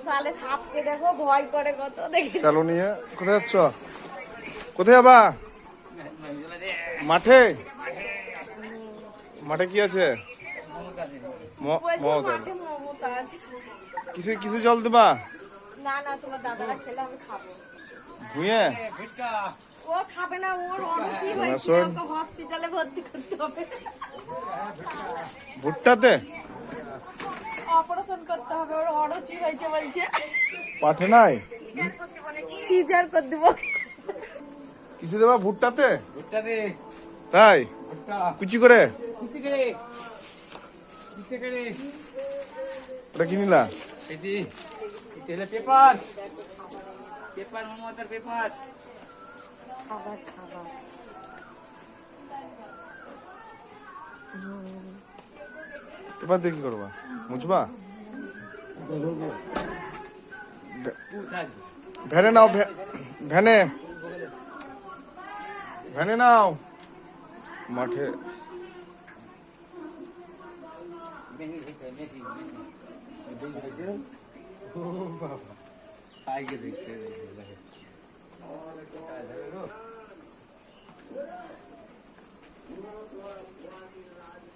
সালে সাপকে দেখো ভয় করে কত দেখি। চালু নিয়ে কোথায় যাচ্ছ? কোথায় যাবা? মাঠে। মাঠে কি আছে? কিসে জল দেবা? না না, তোমার দাদারা খেলে আমি খাবো। ভুঁয়ে ও খাবে না, ওর অরুচি হয়েছে, ওকে হসপিটালে ভর্তি করতে হবে। ভুট্টাতে অপারেশন করতে হবে, ওর অরুচি হয়েছে বলছে। পাঠে নাই, সিজার করে দেব। কিসে দেবা? ভুট্টাতে। ভুট্টাতে তাই ভুট্টা কুচি করে কুচি করে ওটা কি নিলা? এটি হলো পেপার মমতার পেপার। খাবার খাবার পেপার দিয়ে কি করবা? মুছবা? ভ্যানে নাও, ভ্যানে ভ্যানে নাও। মাঠে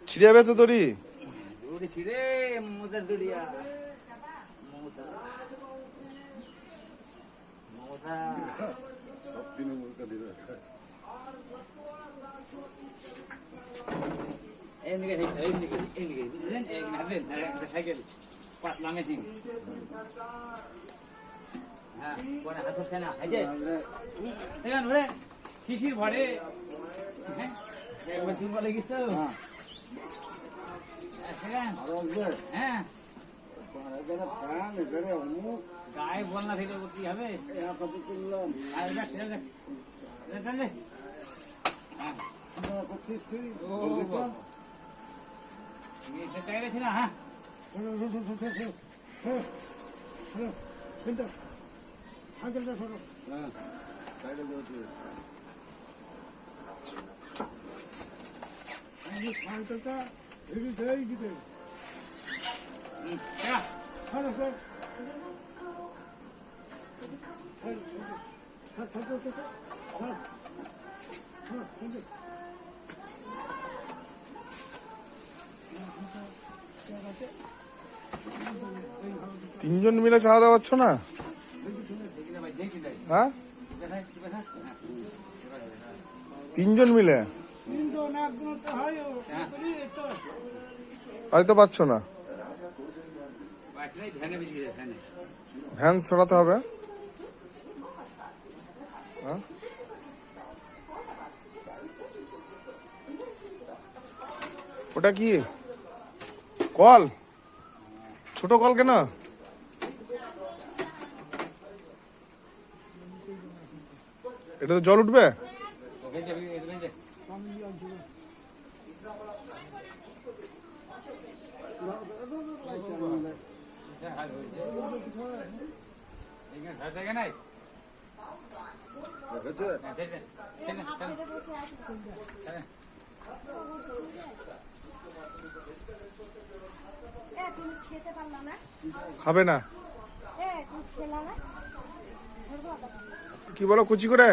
ছিড়ে যাবে তো দড়ি। ছিড়ে মমতার দড়িয়া মমতা সাইকেল পাতলা মেশিন। হ্যাঁ হাত খায় না ভরে শিশির ভরে। হ্যাঁ একবার দুর্বল লেগেছ তো। হ্যাঁ গায়ে বল না থেকে কি হবে? চাইছি না। হ্যাঁ তিনজন মিলে চালাতে পারছো না? হ্যাঁ তিনজন মিলে হয়তো পারছো না। ভ্যান সরাতে হবে। হ্যাঁ ওটা কি কল? ছোট কল কেন? এটা তো জল উঠবে। খাবে না? কি বলো কুচি করে?